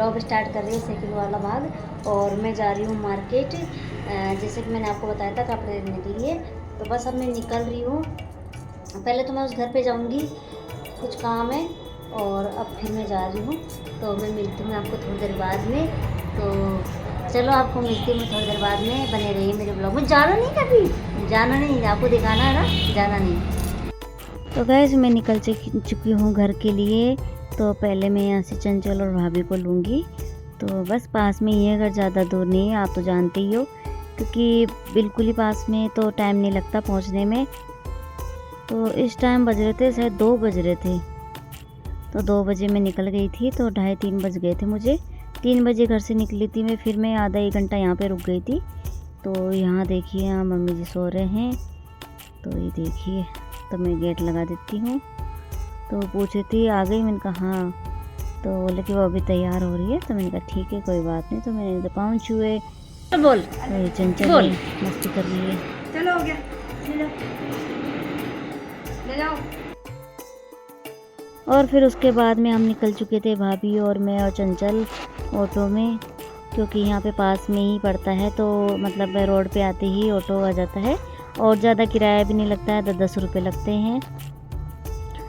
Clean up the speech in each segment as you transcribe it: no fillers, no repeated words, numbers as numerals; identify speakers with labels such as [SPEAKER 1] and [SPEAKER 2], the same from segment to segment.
[SPEAKER 1] Blog start कर रही हूँ साइकिल वाला भाग। और मैं जा रही हूँ मार्केट, जैसे कि मैंने आपको बताया था कपड़े लेने के लिए। तो बस अब मैं निकल रही हूँ। पहले तो मैं उस घर पे जाऊँगी, कुछ काम है, और अब फिर मैं जा रही हूँ। तो मैं मिलती हूँ आपको थोड़ी देर बाद में। तो चलो आपको मिलती हूँ मैं थोड़ी देर बाद में, बने रहिए मेरे ब्लॉग में। जाना नहीं, कभी जाना नहीं, आपको दिखाना है ना, जाना नहीं। तो गैस मैं निकल चुकी हूँ घर के लिए। तो पहले मैं यहाँ से चंचल और भाभी को लूँगी। तो बस पास में ही है, अगर ज़्यादा दूर नहीं है, आप तो जानते ही हो, क्योंकि बिल्कुल ही पास में तो टाइम नहीं लगता पहुँचने में। तो इस टाइम बज रहे थे शायद 2 बज रहे थे। तो 2 बजे मैं निकल गई थी, तो 2:30-3 बज गए थे मुझे। 3 बजे घर से निकली थी मैं, फिर मैं आधा 1 घंटा यहाँ पे रुक गई थी। तो यहाँ देखिए, यहाँ मम्मी जी सो रहे हैं। तो ये देखिए, तो मैं गेट लगा देती हूँ। तो पूछी थी आ गई, मैंने कहा हाँ। तो बोले कि वो अभी तैयार हो रही है। तो मैंने कहा ठीक है, कोई बात नहीं। तो मैंने तो पाँव छुए। तो बोल, तो चंचल बोल मस्ती कर रही है।
[SPEAKER 2] चलो हो गया, ले जाओ।
[SPEAKER 1] और फिर उसके बाद में हम निकल चुके थे, भाभी और मैं और चंचल, ऑटो में, क्योंकि यहाँ पे पास में ही पड़ता है। तो मतलब रोड पे आते ही ऑटो आ जाता है, और ज़्यादा किराया भी नहीं लगता है, 10-10 रुपये लगते हैं।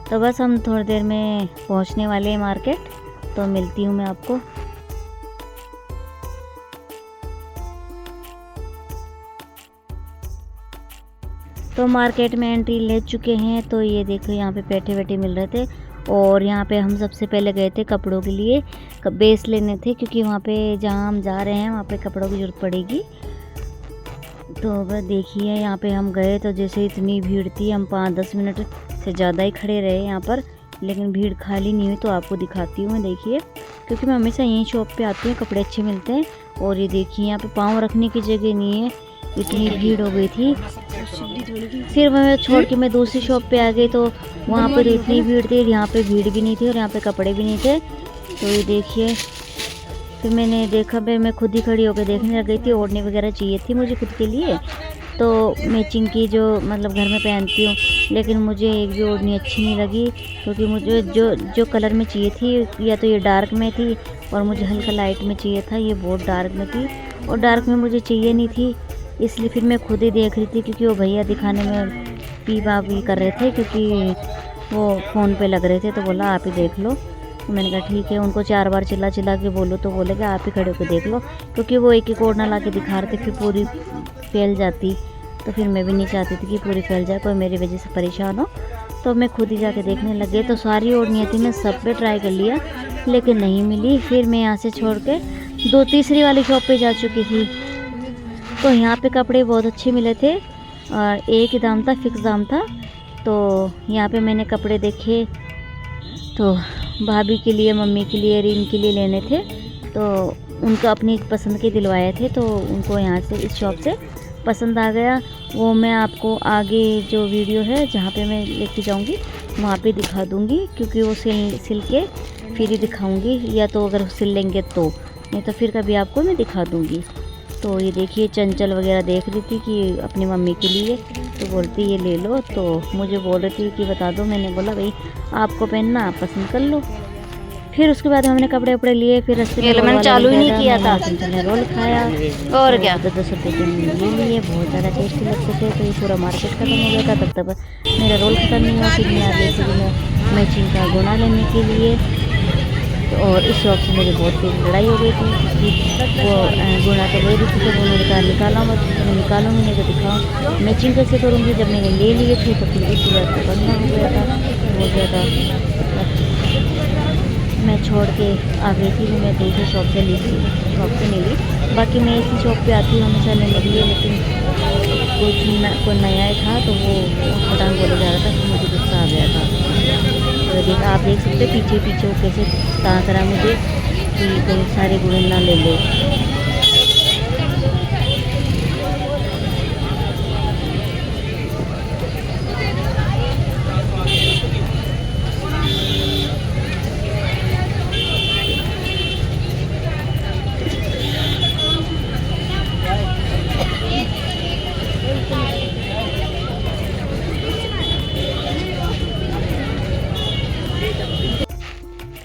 [SPEAKER 1] तो बस हम थोड़ी देर में पहुँचने वाले हैं मार्केट। तो मिलती हूँ मैं आपको। तो मार्केट में एंट्री ले चुके हैं। तो ये देखो, यहाँ पे बैठे बैठे मिल रहे थे। और यहाँ पे हम सबसे पहले गए थे कपड़ों के लिए, बेस लेने थे, क्योंकि वहाँ पे जहाँ हम जा रहे हैं वहाँ पे कपड़ों की ज़रूरत पड़ेगी। तो बस देखिए, यहाँ पे हम गए तो जैसे इतनी भीड़ थी, हम 5-10 मिनट से ज़्यादा ही खड़े रहे यहाँ पर, लेकिन भीड़ खाली नहीं हुई। तो आपको दिखाती हूँ मैं, देखिए, क्योंकि मैं हमेशा यहीं शॉप पे आती हूँ, कपड़े अच्छे मिलते हैं। और ये देखिए, यहाँ पे पाँव रखने की जगह नहीं है, इतनी भीड़ हो गई थी। फिर मैं छोड़ के मैं दूसरी शॉप पे आ गई। तो वहाँ पर इतनी भीड़ थी, यहाँ पे भीड़ भी नहीं थी, और यहाँ पे कपड़े भी नहीं थे। तो ये देखिए, फिर मैंने देखा, मैं खुद ही खड़ी होकर देखने लग गई थी। ओढ़नी वगैरह चाहिए थी मुझे खुद के लिए, तो मैचिंग की, जो मतलब घर में पहनती हूँ। लेकिन मुझे एक भी ओढ़नी अच्छी नहीं लगी, क्योंकि मुझे जो कलर में चाहिए थी, या तो ये डार्क में थी, और मुझे हल्का लाइट में चाहिए था। ये बहुत डार्क में थी, और डार्क में मुझे चाहिए नहीं थी। इसलिए फिर मैं खुद ही देख रही थी, क्योंकि वो भैया दिखाने में पी भी कर रहे थे, क्योंकि वो फ़ोन पे लग रहे थे। तो बोला आप ही देख लो। तो मैंने कहा ठीक है। उनको 4 बार चिल्ला के बोलो, तो बोले कि आप ही खड़े होकर देख लो, क्योंकि वो एक ओढ़ना ला के दिखा रहे थे, फिर पूरी फैल जाती। तो फिर मैं भी नहीं चाहती थी कि पूरी फैल जाए, कोई मेरी वजह से परेशान हो। तो मैं खुद ही जाके देखने लग गई। तो सारी ओढ़नियाँ थी, मैं सब पे ट्राई कर लिया, लेकिन नहीं मिली। फिर मैं यहाँ से छोड़ के तीसरी वाली शॉप पे जा चुकी थी। तो यहाँ पे कपड़े बहुत अच्छे मिले थे, और एक ही दाम था, फिक्स दाम था। तो यहाँ पे मैंने कपड़े देखे, तो भाभी के लिए, मम्मी के लिए, रीन के लिए लेने थे। तो उनको अपनी पसंद के दिलवाए थे। तो उनको यहाँ से, इस शॉप से पसंद आ गया। वो मैं आपको आगे जो वीडियो है जहाँ पे मैं लेके जाऊँगी वहाँ पे दिखा दूँगी, क्योंकि वो सिल के फिर ही दिखाऊँगी, या तो अगर सिल लेंगे तो, नहीं तो फिर कभी आपको मैं दिखा दूँगी। तो ये देखिए, चंचल वगैरह देख रही थी कि अपनी मम्मी के लिए, तो बोलती ये ले लो। तो मुझे बोल रही थी कि बता दो। मैंने बोला भाई आपको पहनना, आप पसंद कर लो। फिर उसके बाद हमने कपड़े उपड़े लिए। फिर रस्ते में मैंने चालू ही नहीं किया था, चंचल ने रोल खाया, और क्या 10 रुपये के ले लिए, बहुत ज़्यादा टेस्टी लगते थे। तो ये पूरा मार्केट खत्म हो गया था, तब तक मेरा रोल खत्म नहीं हुआ। फिर मैं आ गई थी मैचिंग का गुना लेने के लिए। और इस शॉप से मेरी बहुत तेज़ लड़ाई हो गई थी, क्योंकि वो गुना तो ले रही थी। तो उन्होंने कहा निकाला मत, मैं निकालूंगी नहीं तो दिखाओ मैचिंग कैसे करूँगी। जब मैंने ले लिए थे तो फिर इसी बात को करना हो गया था, बहुत ज़्यादा। मैं छोड़ के आ गई थी, मैं दूसरी शॉप से ली थी, शॉप से नहीं ली। बाकी मैं इसी शॉप पे आती हूँ हमेशा लेने के लिए, लेकिन कोई नया था तो वो फटान बोला जा रहा था, तो मुझे गुस्सा आ गया था। तो आप देख सकते पीछे पीछे वो कैसे ताक रहा मुझे कि कहीं सारे गुण ना ले लो।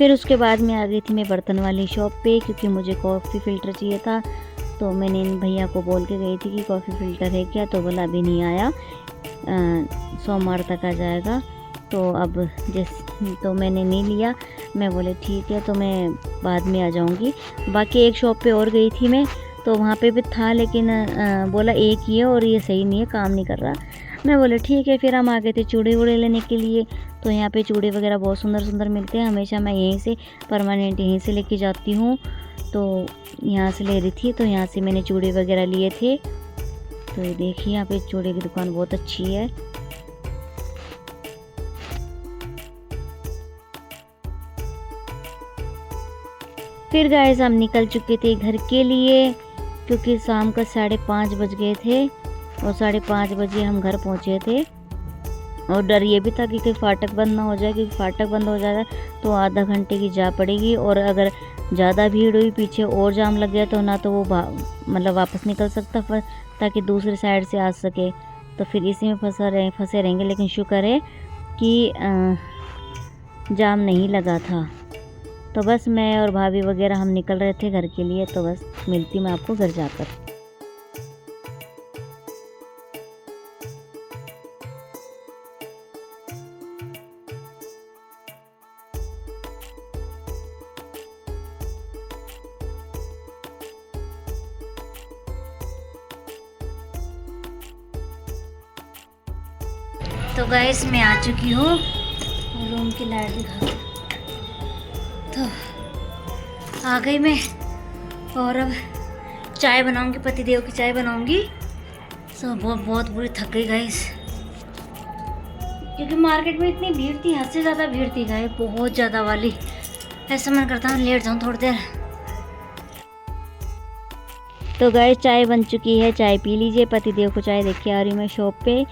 [SPEAKER 1] फिर उसके बाद में आ गई थी मैं बर्तन वाली शॉप पे, क्योंकि मुझे कॉफ़ी फ़िल्टर चाहिए था। तो मैंने इन भैया को बोल के गई थी कि कॉफ़ी फ़िल्टर है क्या, तो बोला अभी नहीं आया, सोमवार तक आ जाएगा। तो अब तो मैंने नहीं लिया। मैं बोले ठीक है, तो मैं बाद में आ जाऊंगी। बाकी एक शॉप पे और गई थी मैं, तो वहाँ पे भी था, लेकिन बोला एक ही है और ये सही नहीं है, काम नहीं कर रहा। मैं बोले ठीक है। फिर हम आ गए थे चूड़े वूड़े लेने के लिए। तो यहाँ पे चूड़े वगैरह बहुत सुंदर सुंदर मिलते हैं। हमेशा मैं यहीं से परमानेंट यहीं से लेके जाती हूँ, तो यहाँ से ले रही थी। तो यहाँ से मैंने चूड़े वगैरह लिए थे। तो ये देखिए यहाँ पे चूड़े की दुकान बहुत अच्छी है। फिर गाइस हम निकल चुके थे घर के लिए, क्योंकि शाम का 5:30 बज गए थे और 5:30 बजे हम घर पहुंचे थे। और डर ये भी था कि कहीं फाटक बंद ना हो जाए, क्योंकि फाटक बंद हो जाएगा तो आधा घंटे की जा पड़ेगी, और अगर ज़्यादा भीड़ हुई पीछे और जाम लग गया तो ना तो वो मतलब वापस निकल सकता, फिर ताकि दूसरी साइड से आ सके। तो फिर इसी में फंसे रहेंगे। लेकिन शुक्र है कि जाम नहीं लगा था। तो बस मैं और भाभी वगैरह हम निकल रहे थे घर के लिए। तो बस मिलती मैं आपको घर जाकर। तो गाइस मैं आ चुकी हूँ, रूम की लाइट दिखा। तो आ गई मैं, और अब चाय बनाऊंगी, पतिदेव की चाय बनाऊंगी। सो बहुत बुरी थक गई गाइस, क्योंकि मार्केट में इतनी भीड़ थी, हद से ज़्यादा भीड़ थी गाइस, बहुत ज़्यादा वाली। ऐसा मन करता हूँ लेट जाऊँ थोड़ी देर। तो गाइस चाय बन चुकी है, चाय पी लीजिए। पतिदेव को चाय देख के आ रही मैं शॉप पे,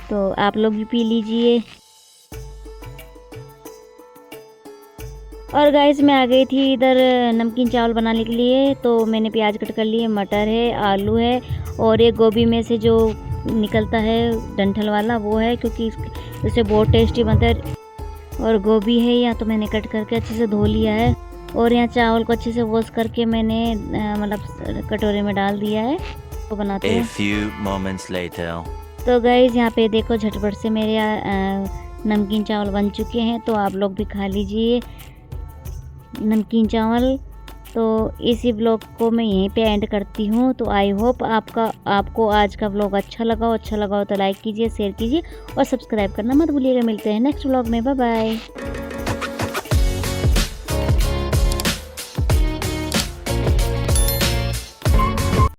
[SPEAKER 1] तो आप लोग भी पी लीजिए। और गाइस मैं आ गई थी इधर नमकीन चावल बनाने के लिए। तो मैंने प्याज कट कर लिए, मटर है, आलू है, और एक गोभी में से जो निकलता है डंठल वाला वो है, क्योंकि इससे बहुत टेस्टी बनता है। और गोभी है यहाँ, तो मैंने कट करके अच्छे से धो लिया है। और यहाँ चावल को अच्छे से वॉश करके मैंने मतलब कटोरे में डाल दिया है। तो बनाते हैं।
[SPEAKER 2] A few moments later.
[SPEAKER 1] तो गाइस यहाँ पे देखो झटपट से मेरे नमकीन चावल बन चुके हैं। तो आप लोग भी खा लीजिए नमकीन चावल। तो इसी ब्लॉग को मैं यहीं पे एंड करती हूँ। तो आई होप आपको आज का ब्लॉग अच्छा लगा हो तो लाइक कीजिए, शेयर कीजिए और सब्सक्राइब करना मत भूलिएगा। मिलते हैं नेक्स्ट ब्लॉग में। Bye bye.